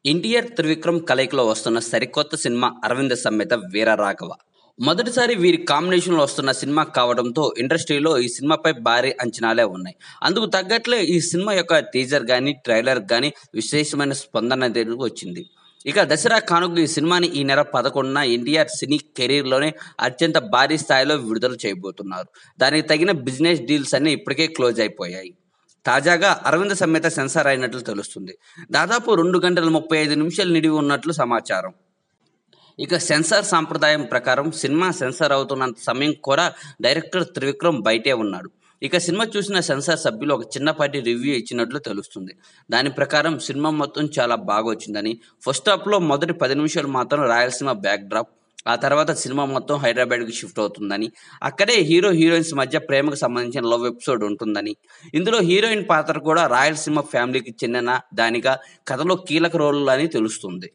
ఎన్టీఆర్, త్రివిక్రమ్ కలయికలో వస్తున్న సరికొత్త సినిమా 'అరవింద సమేత వీరరాఘవ'. మొదటిసారి వీరి కాంబినేషన్‌లో వస్తున్న సినిమా కావడంతో ఇండస్ట్రీలో ఈ సినిమాపై భారీ అంచనాలే ఉన్నాయి. అందుకు తగ్గట్లే ఈ సినిమా యొక్క టీజర్ గాని, ట్రైలర్ గాని విశేషమైన స్పందన అనేది వచ్చింది. ఇక దసరా కానుకగా ఈ సినిమాని ఈ నెల 11న ఎన్టీఆర్ సినీ కెరీర్‌లోనే అత్యంత భారీ స్థాయిలో విడుదల చేయబోతున్నారు. దానికి తగిన బిజినెస్ డీల్స్ అన్నీ ఇప్పటికే క్లోజ్ అయిపోయాయి. తాజాగా 'అరవింద సమేత' సెన్సార్ అయినట్లు తెలుస్తుంది. దాదాపు 2 గంటల 35 నిమిషాలు నిడివి ఉన్నట్లు సమాచారం. ఇక సెన్సార్ సాంప్రదాయం ప్రకారం సినిమా సెన్సార్ అవుతున్నంత సమయం కూడా డైరెక్టర్ త్రివిక్రమ్ బయటే ఉన్నాడు. ఇక సినిమా చూసిన సెన్సార్ సభ్యులు ఒక చిన్నపాటి రివ్యూ ఇచ్చినట్లు తెలుస్తుంది. దాని ప్రకారం సినిమా మొత్తం చాలా బాగా వచ్చిందని, ఫస్ట్ హాఫ్‌లో మొదటి 10 నిమిషాలు మాత్రం రాయలసీమ బ్యాక్ డ్రాప్, ఆ తర్వాత సినిమా మొత్తం హైదరాబాద్‌కి షిఫ్ట్ అవుతుందని, అక్కడే హీరో హీరోయిన్స్ మధ్య ప్రేమకు సంబంధించిన లవ్ ఎపిసోడ్ ఉంటుందని, ఇందులో హీరోయిన్ పాత్ర కూడా రాయలసీమ ఫ్యామిలీకి చెందిన దానిగా కథలో కీలక రోల్ అని తెలుస్తుంది.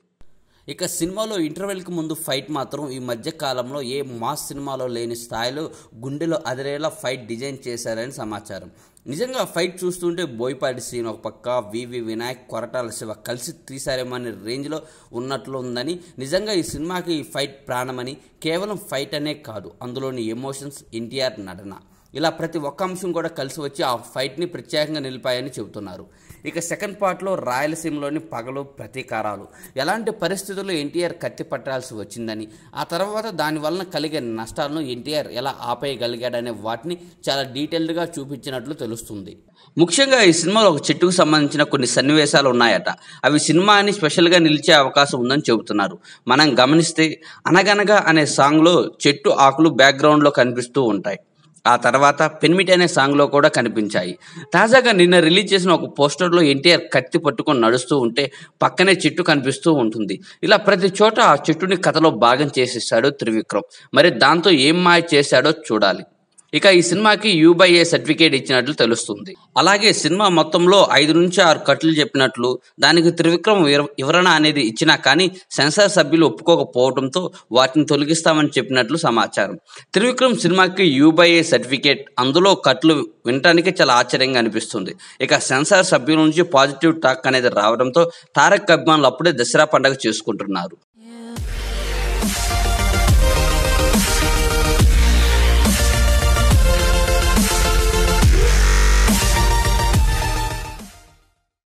ఇక సినిమాలో ఇంటర్వెల్‌కి ముందు ఫైట్ మాత్రం ఈ మధ్య కాలంలో ఏ మాస్ సినిమాలో లేని స్థాయిలో గుండెలో అదిరేలా ఫైట్ డిజైన్ చేశారని సమాచారం. నిజంగా ఫైట్ చూస్తుంటే బోయపాటి సీన్ ఒక పక్క, వివి వినాయక్, కొరటాల శివ కలిసి తీశారేమో అనే రేంజ్లో ఉన్నట్లు ఉందని, నిజంగా ఈ సినిమాకి ఈ ఫైట్ ప్రాణమని, కేవలం ఫైట్ అనే కాదు అందులోని ఎమోషన్స్, ఎన్టీఆర్ నటన, ఇలా ప్రతి ఒక్క అంశం కూడా కలిసి వచ్చి ఆ ఫైట్ని ప్రత్యేకంగా నిలిపాయని చెబుతున్నారు. ఇక సెకండ్ పార్ట్లో రాయలసీమలోని పగలు, ప్రతీకారాలు, ఎలాంటి పరిస్థితుల్లో ఎన్టీఆర్ కత్తి పట్టాల్సి వచ్చిందని, ఆ తర్వాత దాని వలన కలిగే నష్టాలను ఎన్టీఆర్ ఎలా ఆపేయగలిగాడనే వాటిని చాలా డీటెయిల్డ్గా చూపించినట్లు తెలుస్తుంది. ముఖ్యంగా ఈ సినిమాలో ఒక చెట్టుకు సంబంధించిన కొన్ని సన్నివేశాలు ఉన్నాయట. అవి సినిమాని స్పెషల్గా నిలిచే అవకాశం ఉందని చెబుతున్నారు. మనం గమనిస్తే 'అనగనగా' అనే సాంగ్లో చెట్టు ఆకులు బ్యాక్గ్రౌండ్లో కనిపిస్తూ ఉంటాయి. ఆ తర్వాత 'పెనిమిటి' అనే సాంగ్లో కూడా కనిపించాయి. తాజాగా నిన్న రిలీజ్ చేసిన ఒక పోస్టర్లో ఎన్టీఆర్ కత్తి పట్టుకొని నడుస్తూ ఉంటే పక్కనే చెట్టు కనిపిస్తూ ఉంటుంది. ఇలా ప్రతి చోట ఆ చెట్టుని కథలో భాగం చేసేసాడు త్రివిక్రమ్. మరి దాంతో ఏం మాయ చేశాడో చూడాలి. ఇక ఈ సినిమాకి U/A సర్టిఫికేట్ ఇచ్చినట్లు తెలుస్తుంది. అలాగే సినిమా మొత్తంలో 5 నుంచి 6 కట్లు చెప్పినట్లు, దానికి త్రివిక్రమ్ వివరణ అనేది ఇచ్చినా కానీ సెన్సార్ సభ్యులు ఒప్పుకోకపోవడంతో వాటిని తొలగిస్తామని చెప్పినట్లు సమాచారం. త్రివిక్రమ్ సినిమాకి U/A సర్టిఫికేట్, అందులో కట్లు వినటానికి చాలా ఆశ్చర్యంగా అనిపిస్తుంది. ఇక సెన్సార్ సభ్యుల నుంచి పాజిటివ్ టాక్ అనేది రావడంతో తారక్ అభిమానులు అప్పుడే దసరా పండుగ చేసుకుంటున్నారు.